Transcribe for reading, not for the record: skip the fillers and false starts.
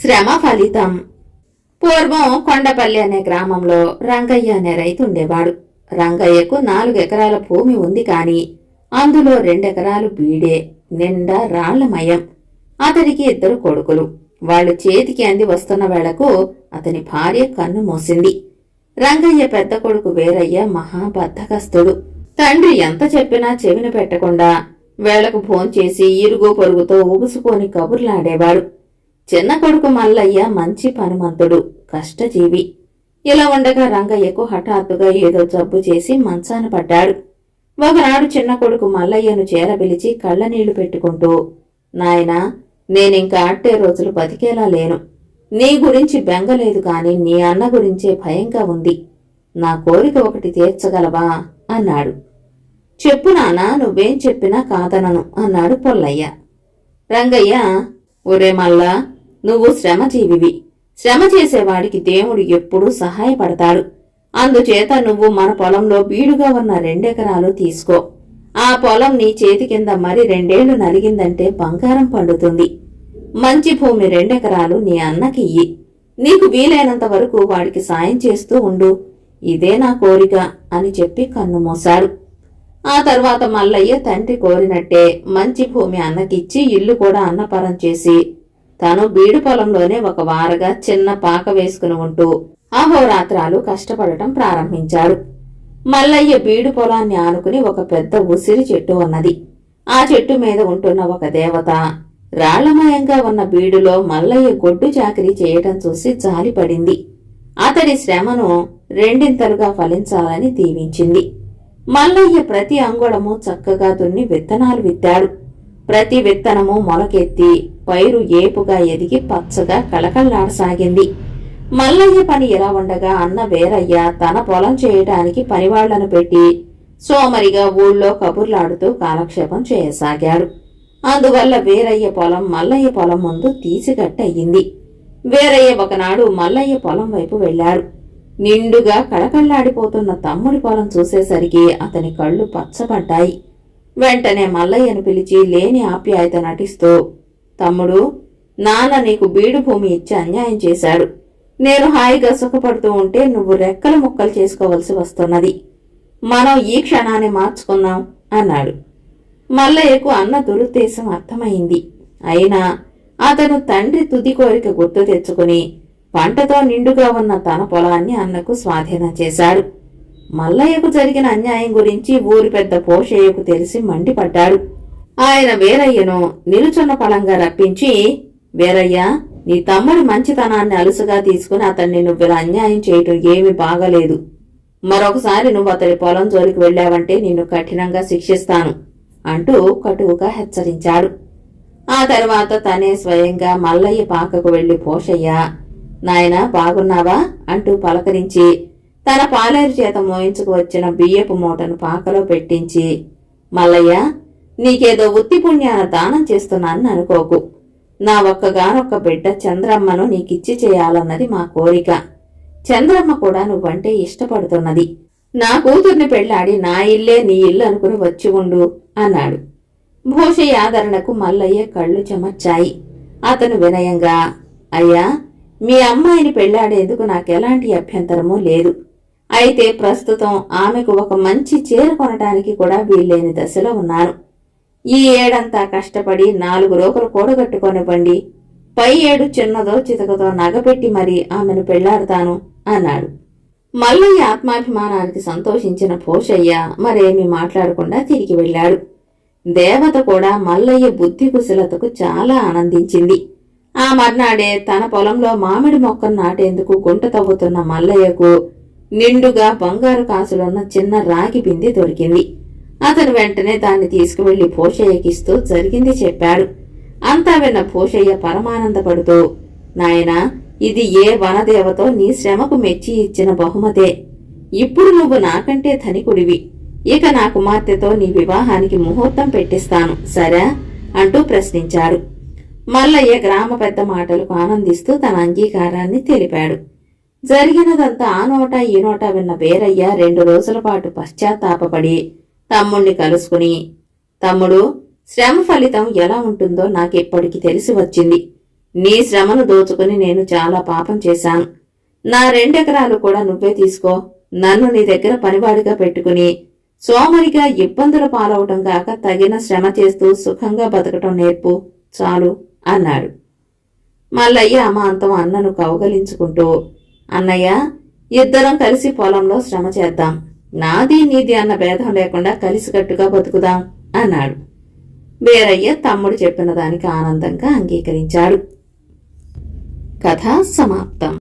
శ్రమ ఫలితం. పూర్వం కొండపల్లి అనే గ్రామంలో రంగయ్య అనే రైతు ఉండేవాడు. రంగయ్యకు 4 ఎకరాల భూమి ఉంది కాని అందులో 2 ఎకరాలు బీడే, నిండా రాళ్లమయం. అతడికి 2 కొడుకులు. వాళ్ళు చేతికి అంది వస్తున్న వేళకు అతని భార్య కన్ను మూసింది. రంగయ్య పెద్ద కొడుకు వీరయ్య మహాబద్ధకస్తుడు. తండ్రి ఎంత చెప్పినా చెవిన పెట్టకుండా వేళకు భోంచేసి ఇరుగు పొరుగుతో ఉగుసుకొని కబుర్లాడేవాడు. చిన్న కొడుకు మల్లయ్య మంచి పనిమంతుడు, కష్టజీవి. ఇలా ఉండగా రంగయ్యకు హఠాత్తుగా ఏదో జబ్బు చేసి మంచాన పడ్డాడు. ఒకనాడు చిన్న కొడుకు మల్లయ్యను చేరపిలిచి కళ్ళనీళ్లు పెట్టుకుంటూ, నాయనా, నేనింకా అట్టే రోజులు బతికేలా లేను. నీ గురించి బెంగలేదు కాని నీ అన్న గురించే భయంగా ఉంది. నా కోరిక ఒకటి తీర్చగలవా అన్నాడు. చెప్పు నానా, నువ్వేం చెప్పినా కాదనను అన్నాడు పొల్లయ్య. రంగయ్య, ఒరే మల్లా, నువ్వు శ్రమజీవివి. శ్రమ చేసేవాడికి దేవుడు ఎప్పుడూ సహాయపడతాడు. అందుచేత నువ్వు మన పొలంలో బీడుగా ఉన్న 2 ఎకరాలు తీసుకో. ఆ పొలం నీ చేతి కింద మరి 2 ఏళ్లు నలిగిందంటే బంగారం పండుతుంది. మంచి భూమి 2 ఎకరాలు నీ అన్నకియ్యి. నీకు వీలైనంత వరకు వాడికి సాయం చేస్తూ ఉండు. ఇదే నా కోరిక అని చెప్పి కన్నుమూశాడు. ఆ తర్వాత మల్లయ్య తండ్రి కోరినట్టే మంచి భూమి అన్నకిచ్చి ఇల్లు కూడా అన్నపరం చేసి తాను బీడు పొలంలోనే ఒక వారగా చిన్న పాక వేసుకుని ఉంటూ అహోరాత్రాలు కష్టపడటం ప్రారంభించాడు. మల్లయ్య బీడు పొలాన్ని ఆనుకుని ఒక పెద్ద ఉసిరి చెట్టు ఉన్నది. ఆ చెట్టు మీద ఉంటున్న ఒక దేవత రాళ్లమయంగా ఉన్న బీడులో మల్లయ్య గొడ్డు చాకిరీ చేయటం చూసి జాలిపడింది. అతడి శ్రమను 2 ఫలించాలని దీవించింది. మల్లయ్య ప్రతి అంగుళము చక్కగా దున్ని విత్తనాలు విత్తాడు. ప్రతి విత్తనము మొలకెత్తి పైరు ఏపుగా ఎదిగి పచ్చగా కళకళ్లాడసాగింది. మల్లయ్య పని ఇలా ఉండగా అన్న వీరయ్య తన పొలం చేయటానికి పనివాళ్లను పెట్టి సోమరిగా ఊళ్ళో కబుర్లాడుతూ కాలక్షేపం చేయసాగాడు. అందువల్ల వీరయ్య పొలం మల్లయ్య పొలం ముందు తీసికట్టయింది. వీరయ్య ఒకనాడు మల్లయ్య పొలం వైపు వెళ్లాడు. నిండుగా కళకళ్లాడిపోతున్న తమ్ముడి పొలం చూసేసరికి అతని కళ్ళు పచ్చబడ్డాయి. వెంటనే మల్లయ్యను పిలిచి లేని ఆప్యాయత నటిస్తూ, తమ్ముడు, నాన్న నీకు బీడు భూమి ఇచ్చి అన్యాయం చేశాడు. నేను హాయిగా సుఖపడుతూ ఉంటే నువ్వు రెక్కలు ముక్కలు చేసుకోవలసి వస్తున్నది. మనం ఈ క్షణాన్ని మార్చుకుందాం అన్నాడు. మల్లయ్యకు అన్న దురుద్దేశం అర్థమైంది. అయినా అతను తండ్రి తుది కోరిక గుర్తు తెచ్చుకుని పంటతో నిండుగా ఉన్న తన పొలాన్ని అన్నకు స్వాధీనం చేశాడు. మల్లయ్యకు జరిగిన అన్యాయం గురించి ఊరి పెద్ద పోషయ్యకు తెలిసి మండిపడ్డాడు. ఆయన వీరయ్యను నిలుచున్న పళంగా రప్పించి, వీరయ్య, నీ తమ్ముడి మంచితనాన్ని అలుసుగా తీసుకుని అతన్ని నువ్విలా అన్యాయం చేయటం ఏమీ బాగలేదు. మరొకసారి నువ్వు అతడి పొలం జోలికి వెళ్లావంటే నిన్ను కఠినంగా శిక్షిస్తాను అంటూ కటువుగా హెచ్చరించాడు. ఆ తర్వాత తనే స్వయంగా మల్లయ్య పాకకు వెళ్లి పోషయ్య, నాయనా, బాగున్నావా అంటూ పలకరించి తన పాలేరు చేత మోయించుకు వచ్చిన బియ్యపు మూటను పాకలో పెట్టించి, మల్లయ్య, నీకేదో ఉత్తి పుణ్యాన దానం చేస్తున్నానని అనుకోకు. నా ఒక్కగానొక్క బిడ్డ చంద్రమ్మను నీకిచ్చి చేయాలన్నది మా కోరిక. చంద్రమ్మ కూడా నువ్వంటే ఇష్టపడుతున్నది. నా కూతుర్ని పెళ్లాడి నా ఇల్లే నీ ఇల్లు అనుకుని వచ్చి ఉండు అన్నాడు. భూషయ్య ఆదరణకు మల్లయ్య కళ్ళు చెమర్చాయి. అతను వినయంగా, అయ్యా, మీ అమ్మాయిని పెళ్లాడేందుకు నాకెలాంటి అభ్యంతరమూ లేదు. అయితే ప్రస్తుతం ఆమెకు ఒక మంచి చీర కొనటానికి కూడా వీల్లేని దశలో ఉన్నాను. ఈ ఏడంతా కష్టపడి 4 రూపాయలు కూడగట్టుకొనివ్వండి. పై ఏడు చిన్నదో చితకదో నగపెట్టి మరీ ఆమెను పెళ్లాడతాను అన్నాడు. మల్లయ్య ఆత్మాభిమానానికి సంతోషించిన భూషయ్య మరేమీ మాట్లాడకుండా తిరిగి వెళ్లాడు. దేవత కూడా మల్లయ్య బుద్ధి కుశలతకు చాలా ఆనందించింది. ఆ మర్నాడే తన పొలంలో మామిడి మొక్కను నాటేందుకు గుంట తవ్వుతున్న మల్లయ్యకు నిండుగా బంగారు కాసులున్న చిన్న రాగి బిందె దొరికింది. అతను వెంటనే దాన్ని తీసుకువెళ్లి భూషయ్యకిస్తూ జరిగింది చెప్పాడు. అంతా విన్న భూషయ్య పరమానందపడుతూ, నాయనా, ఇది ఏ వనదేవతో నీ శ్రమకు మెచ్చి ఇచ్చిన బహుమతే. ఇప్పుడు నువ్వు నాకంటే ధనికుడివి. ఇక నా కుమార్తెతో నీ వివాహానికి ముహూర్తం పెట్టిస్తాను, సరే అంటూ ప్రశ్నించాడు. మల్లయ్య గ్రామ పెద్ద మాటలకు ఆనందిస్తూ తన అంగీకారాన్ని తెలిపాడు. జరిగినదంతా ఆ నోట ఈ నోట విన్న వీరయ్య 2 రోజుల పాటు పశ్చాత్తాపపడి తమ్ముణ్ణి కలుసుకుని, తమ్ముడు, శ్రమ ఫలితం ఎలా ఉంటుందో నాకెప్పటికి తెలిసి వచ్చింది. నీ శ్రమను దోచుకుని నేను చాలా పాపం చేశాను. నా 2 ఎకరాలు కూడా నువ్వే తీసుకో. నన్ను నీ దగ్గర పనివాడిగా పెట్టుకుని సోమరిగా ఇబ్బందుల పాలవటం కాక తగిన శ్రమ చేస్తూ సుఖంగా బతకటం నేర్పు చాలు అన్నాడు. మల్లయ్య అమాంతం అన్నను కౌగలించుకుంటూ, అన్నయ్య, ఇద్దరం కలిసి పొలంలో శ్రమ చేద్దాం. నాది నీది అన్న భేదం లేకుండా కలిసికట్టుగా బతుకుదాం అన్నాడు. వీరయ్య తమ్ముడు చెప్పిన దానికి ఆనందంగా అంగీకరించాడు. కథ సమాప్తం.